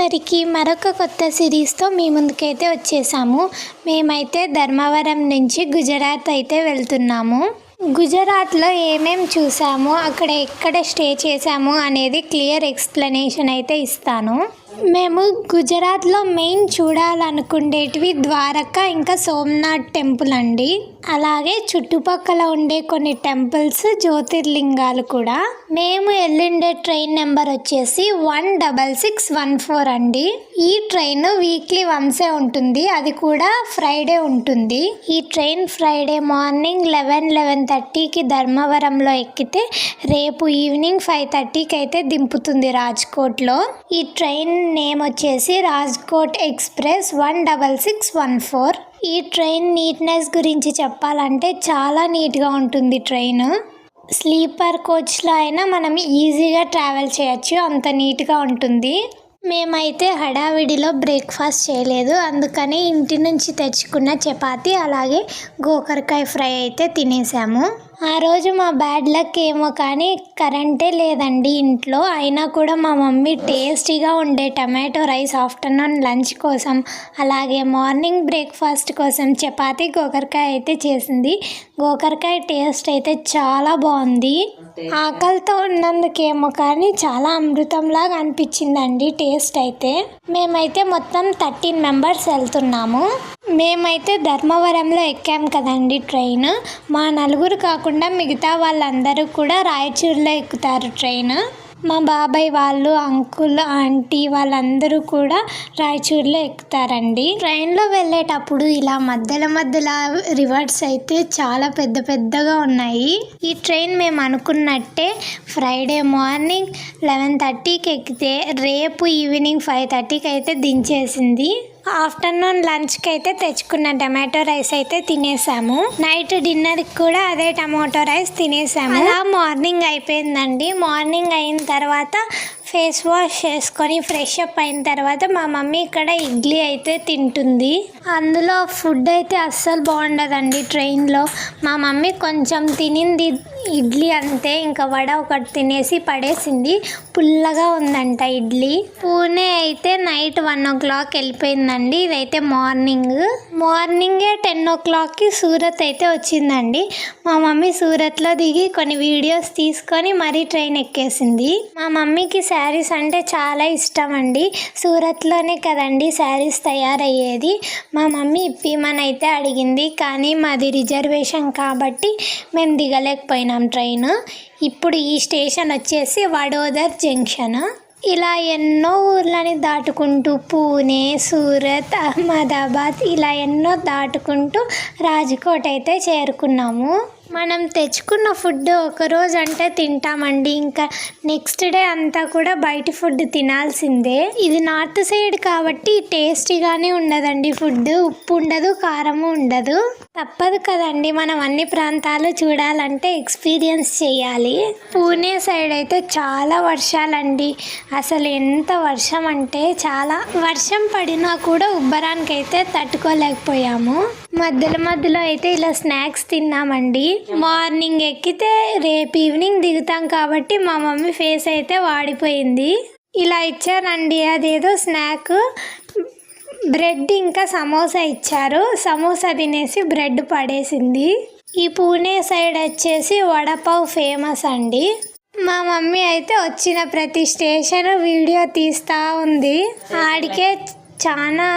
అందరికీ మరొక కొత్త సిరీస్తో మీ ముందుకైతే వచ్చేసాము. మేమైతే ధర్మవరం నుంచి గుజరాత్ అయితే వెళ్తున్నాము. గుజరాత్లో ఏమేం చూసాము, అక్కడ ఎక్కడ స్టే చేసాము అనేది క్లియర్ ఎక్స్ప్లెనేషన్ అయితే ఇస్తాను. మేము గుజరాత్లో మెయిన్ చూడాలనుకునేటివి ద్వారకా ఇంకా సోమనాథ్ టెంపుల్ అండి. అలాగే చుట్టుపక్కల ఉండే కొన్ని టెంపుల్స్, జ్యోతిర్లింగాలు కూడా. మేము వెళ్ళిండే ట్రైన్ నెంబర్ వచ్చేసి 16614 అండి. ఈ ట్రైన్ వీక్లీ వన్సే ఉంటుంది, అది కూడా ఫ్రైడే ఉంటుంది. ఈ ట్రైన్ ఫ్రైడే మార్నింగ్ 11:30కి ధర్మవరంలో ఎక్కితే రేపు ఈవినింగ్ 5:30కి అయితే దింపుతుంది రాజ్కోట్లో. ఈ ట్రైన్ నేమ్ వచ్చేసి రాజ్కోట్ ఎక్స్ప్రెస్ 16614. ఈ ట్రైన్ నీట్నెస్ గురించి చెప్పాలంటే చాలా నీట్గా ఉంటుంది ట్రైన్. స్లీపర్ కోచ్లో అయినా మనం ఈజీగా ట్రావెల్ చేయొచ్చు, అంత నీట్గా ఉంటుంది. మేమైతే హడావిడిలో బ్రేక్ఫాస్ట్ చేయలేదు, అందుకని ఇంటి నుంచి తెచ్చుకున్న చపాతీ అలాగే గోకరకాయ ఫ్రై అయితే తినేసాము. ఆ రోజు మా బ్యాడ్ లక్ ఏమో కానీ కరెంటే లేదండి ఇంట్లో. అయినా కూడా మా మమ్మీ టేస్టీగా ఉండే టమాటో రైస్ ఆఫ్టర్నూన్ లంచ్ కోసం అలాగే మార్నింగ్ బ్రేక్ఫాస్ట్ కోసం చపాతీ గోకరకాయ అయితే చేసింది. గోకరకాయ టేస్ట్ అయితే చాలా బాగుంది. ఆకలితో ఉన్నందుకేమో కానీ చాలా అమృతంలాగా అనిపించిందండి టేస్ట్ అయితే. మేమైతే మొత్తం 13 మెంబర్స్ వెళ్తున్నాము. మేమైతే ధర్మవరంలో ఎక్కాం కదండి ట్రైన్. మా నలుగురు కాకుండా మిగతా వాళ్ళందరూ కూడా రాయచూరులో ఎక్కుతారు ట్రైన్. మా బాబాయ్ వాళ్ళు, అంకుల్, ఆంటీ వాళ్ళందరూ కూడా రాయచూరులో ఎక్కుతారండి. ట్రైన్లో వెళ్ళేటప్పుడు ఇలా మధ్యలో రివర్స్ అయితే చాలా పెద్దగా ఉన్నాయి. ఈ ట్రైన్ మేము అనుకున్నట్టే ఫ్రైడే మార్నింగ్ 11:30కి ఎక్కితే రేపు ఈవినింగ్ 5:30కి అయితే దించేసింది. ఆఫ్టర్నూన్ లంచ్కి అయితే తెచ్చుకున్న టమాటో రైస్ అయితే తినేసాము. నైట్ డిన్నర్కి కూడా అదే టమాటో రైస్ తినేసాము. అలా మార్నింగ్ అయిపోయిందండి. మార్నింగ్ అయిన తర్వాత ఫేస్ వాష్ చేసుకొని ఫ్రెష్ అప్ అయిన తర్వాత మా మమ్మీ ఇక్కడ ఇడ్లీ అయితే తింటుంది. అందులో ఫుడ్ అయితే అస్సలు బాగుండదండి ట్రైన్లో. మా మమ్మీ కొంచెం తినింది ఇడ్లీ అంతే, ఇంకా వడ ఒకటి తినేసి పడేసింది. పుల్లగా ఉందంట ఇడ్లీ. పూణే అయితే నైట్ 1 o'clock వెళ్ళిపోయిందండి. ఇదైతే మార్నింగే 10 o'clockకి సూరత్ అయితే వచ్చిందండి. మా మమ్మీ సూరత్లో దిగి కొన్ని వీడియోస్ తీసుకొని మరీ ట్రైన్ ఎక్కేసింది. మా మమ్మీకి శారీస్ అంటే చాలా ఇష్టం అండి. సూరత్లోనే కదండి శారీస్ తయారయ్యేది. మా మమ్మీ ఇప్పిమని అయితే అడిగింది, కానీ మాది రిజర్వేషన్ కాబట్టి మేము దిగలేకపోయినాం ట్రైన్. ఇప్పుడు ఈ స్టేషన్ వచ్చేసి వడోదర్ జంక్షన్. ఇలా ఎన్నో ఊర్లని దాటుకుంటూ పూణే, సూరత్, అహ్మదాబాద్ ఇలా ఎన్నో దాటుకుంటూ రాజ్కోట్ అయితే చేరుకున్నాము. మనం తెచ్చుకున్న ఫుడ్ ఒకరోజు అంటే తింటామండి, ఇంకా నెక్స్ట్ డే అంతా కూడా బయట ఫుడ్ తినాల్సిందే. ఇది నార్త్ సైడ్ కాబట్టి టేస్టీగానే ఉండదండి ఫుడ్. ఉప్పు ఉండదు, కారము ఉండదు. తప్పదు కదండి, మనం అన్ని ప్రాంతాలు చూడాలంటే ఎక్స్పీరియన్స్ చేయాలి. పూణే సైడ్ అయితే చాలా వర్షాలండి. అసలు ఎంత వర్షం అంటే చాలా వర్షం పడినా కూడా ఉబ్బరానికి అయితే తట్టుకోలేకపోయాము. మధ్యలో అయితే ఇలా స్నాక్స్ తిన్నామండి. మార్నింగ్ ఎక్కితే రేపు ఈవినింగ్ దిగుతాం కాబట్టి మా మమ్మీ ఫేస్ అయితే వాడిపోయింది. ఇలా ఇచ్చారండి, అదేదో స్నాక్ బ్రెడ్ ఇంకా సమోసా ఇచ్చారు. సమోసా తినేసి బ్రెడ్ పడేసింది. ఈ పూణే సైడ్ వచ్చేసి వడపావ్ ఫేమస్ అండి. మా మమ్మీ అయితే వచ్చిన ప్రతి స్టేషన్ వీడియో తీస్తూ ఉంది. ఆడికే చాలా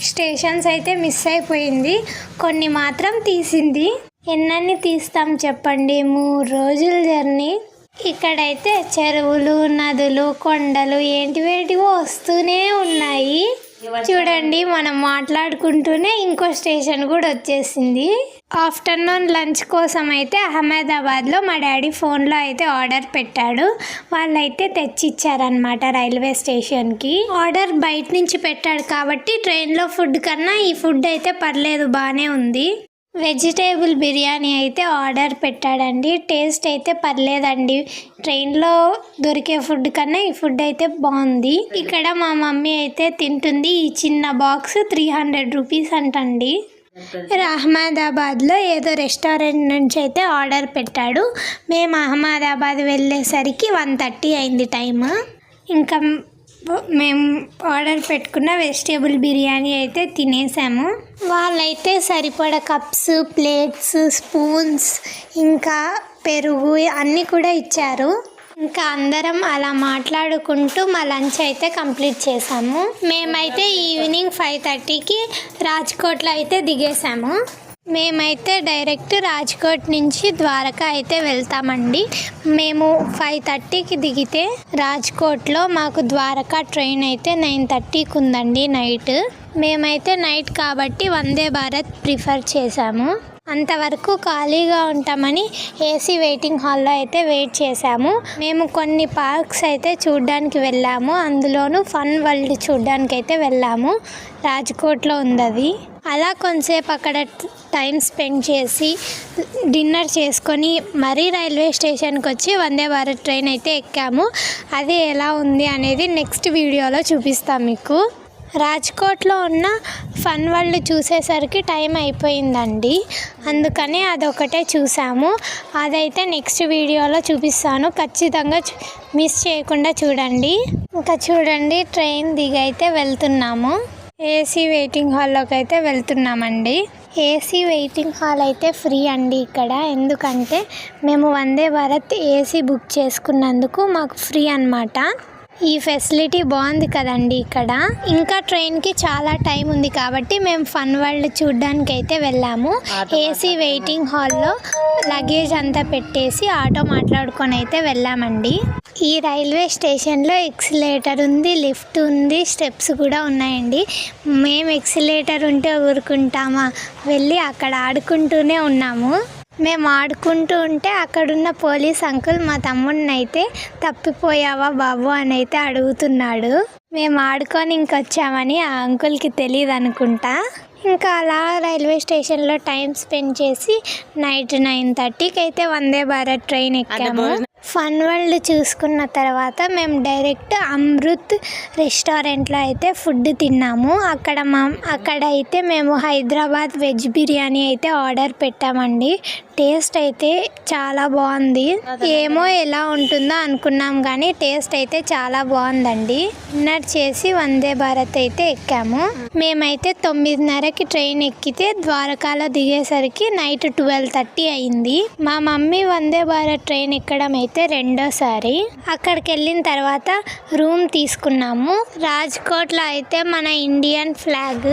స్టేషన్స్ అయితే మిస్ అయిపోయింది, కొన్ని మాత్రం తీసింది. ఎన్నన్ని తీస్తాం చెప్పండి, 3 రోజుల జర్నీ. ఇక్కడైతే చెరువులు, నదులు, కొండలు ఏంటివేటివో వస్తూనే ఉన్నాయి. చూడండి, మనం మాట్లాడుకుంటూనే ఇంకో స్టేషన్ కూడా వచ్చేసింది. ఆఫ్టర్నూన్ లంచ్ కోసం అయితే అహ్మదాబాద్లో మా డాడీ ఫోన్లో అయితే ఆర్డర్ పెట్టాడు. వాళ్ళైతే తెచ్చిచ్చారనమాట రైల్వే స్టేషన్కి. ఆర్డర్ బయట నుంచి పెట్టాడు కాబట్టి ట్రైన్లో ఫుడ్ కన్నా ఈ ఫుడ్ అయితే పర్లేదు, బాగానే ఉంది. వెజిటేబుల్ బిర్యానీ అయితే ఆర్డర్ పెట్టాడండి. టేస్ట్ అయితే పర్లేదండి. ట్రైన్లో దొరికే ఫుడ్ కన్నా ఈ ఫుడ్ అయితే బాగుంది. ఇక్కడ మా మమ్మీ అయితే తింటుంది. ఈ చిన్న బాక్స్ 300 రూపీస్ అంటండి. అహ్మదాబాద్లో ఏదో రెస్టారెంట్ నుంచి అయితే ఆర్డర్ పెట్టాడు. మేము అహ్మదాబాద్ వెళ్ళేసరికి 1:30 అయింది టైం. ఇంకా మేము ఆర్డర్ పెట్టుకున్న వెజిటేబుల్ బిర్యానీ అయితే తినేసాము. వాళ్ళైతే సరిపడా కప్స్, ప్లేట్స్, స్పూన్స్, ఇంకా పెరుగు అన్నీ కూడా ఇచ్చారు. ఇంకా అందరం అలా మాట్లాడుకుంటూ మా లంచ్ అయితే కంప్లీట్ చేసాము. మేమైతే ఈవినింగ్ 5:30కి రాజ్కోట్లో అయితే దిగేసాము. మేమైతే డైరెక్ట్ రాజ్కోట్ నుంచి ద్వారకా అయితే వెళ్తామండి. మేము 5:30కి దిగితే రాజ్కోట్లో మాకు ద్వారకా ట్రైన్ అయితే 9:30కి ఉందండి నైట్. మేమైతే నైట్ కాబట్టి వందే భారత్ ప్రిఫర్ చేసాము. అంతవరకు ఖాళీగా ఉంటామని ఏసీ వెయిటింగ్ హాల్లో అయితే వెయిట్ చేసాము. మేము కొన్ని పార్క్స్ అయితే చూడడానికి వెళ్ళాము. అందులోనూ ఫన్ వరల్డ్ చూడడానికి అయితే వెళ్ళాము. రాజ్కోట్లో ఉంది అది. అలా కొంతసేపు అక్కడ టైం స్పెండ్ చేసి డిన్నర్ చేసుకొని మరీ రైల్వే స్టేషన్కి వచ్చి వందే భారత్ ట్రైన్ అయితే ఎక్కాము. అది ఎలా ఉంది అనేది నెక్స్ట్ వీడియోలో చూపిస్తాం మీకు. రాజ్కోట్లో ఉన్న ఫన్ వరల్డ్ చూసేసరికి టైం అయిపోయిందండి. అందుకని అదొకటే చూసాము. అదైతే నెక్స్ట్ వీడియోలో చూపిస్తాను. ఖచ్చితంగా మిస్ చేయకుండా చూడండి. ఇంకా చూడండి, ట్రైన్ దిగి అయితే వెళ్తున్నాము. ఏసీ వెయిటింగ్ హాల్లోకి అయితే వెళ్తున్నామండి. ఏసీ వెయిటింగ్ హాల్ అయితే ఫ్రీ అండి ఇక్కడ. ఎందుకంటే మేము వందే భారత్ ఏసీ బుక్ చేసుకున్నందుకు మాకు ఫ్రీ అన్నమాట. ఈ ఫెసిలిటీ బాగుంది కదండి ఇక్కడ. ఇంకా ట్రైన్కి చాలా టైం ఉంది కాబట్టి మేము ఫన్ వరల్డ్ చూడడానికి అయితే వెళ్ళాము. ఏసీ వెయిటింగ్ హాల్లో లగేజ్ అంతా పెట్టేసి ఆటో మాట్లాడుకొని అయితే వెళ్ళామండి. ఈ రైల్వే స్టేషన్లో ఎక్సిలేటర్ ఉంది, లిఫ్ట్ ఉంది, స్టెప్స్ కూడా ఉన్నాయండి. మేము ఎక్సిలేటర్ ఉంటే ఊరుకుంటామా, వెళ్ళి అక్కడ ఆడుకుంటూనే ఉన్నాము. మేము ఆడుకుంటూ ఉంటే అక్కడున్న పోలీస్ అంకుల్ మా తమ్ముడిని అయితే తప్పిపోయావా బాబు అని అయితే అడుగుతున్నాడు. మేము ఆడుకొని ఇంకొచ్చామని ఆ అంకుల్కి తెలియదు అనుకుంటా. ఇంకా అలా రైల్వే స్టేషన్లో టైం స్పెండ్ చేసి నైట్ 9:30కి అయితే వందే భారత్ ట్రైన్ ఎక్కాము. ఫన్ వరల్డ్ చూసుకున్న తర్వాత మేము డైరెక్ట్ అమృత్ రెస్టారెంట్లో అయితే ఫుడ్ తిన్నాము. అక్కడైతే మేము హైదరాబాద్ వెజ్ బిర్యానీ అయితే ఆర్డర్ పెట్టామండి. టేస్ట్ అయితే చాలా బాగుంది. ఏమో ఎలా ఉంటుందో అనుకున్నాం కానీ టేస్ట్ అయితే చాలా బాగుందండి. డిన్నర్ చేసి వందే భారత్ అయితే ఎక్కాము. మేమైతే 9:30కి ట్రైన్ ఎక్కితే ద్వారకాలో దిగేసరికి నైట్ 12:30 అయింది. మా మమ్మీ వందే భారత్ ట్రైన్ ఎక్కడం అయితే రెండోసారి. అక్కడికి వెళ్ళిన తర్వాత రూమ్ తీసుకున్నాము. రాజ్కోట్లో అయితే మన ఇండియన్ ఫ్లాగ్.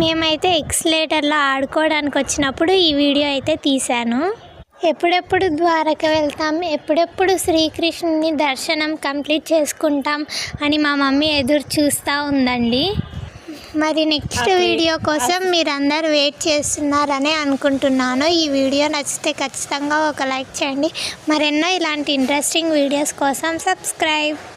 మేమైతే ఎక్సిలేటర్లో ఆడుకోవడానికి వచ్చినప్పుడు ఈ వీడియో అయితే తీశాను. ఎప్పుడెప్పుడు ద్వారక వెళ్తాం, ఎప్పుడెప్పుడు శ్రీకృష్ణుని దర్శనం కంప్లీట్ చేసుకుంటాం అని మా మమ్మీ ఎదురు చూస్తూ ఉందండి. మరి నెక్స్ట్ వీడియో కోసం మీరందరూ వెయిట్ చేస్తున్నారని అనుకుంటున్నాను. ఈ వీడియో నచ్చితే ఖచ్చితంగా ఒక లైక్ చేయండి. మరెన్నో ఇలాంటి ఇంట్రెస్టింగ్ వీడియోస్ కోసం సబ్స్క్రైబ్.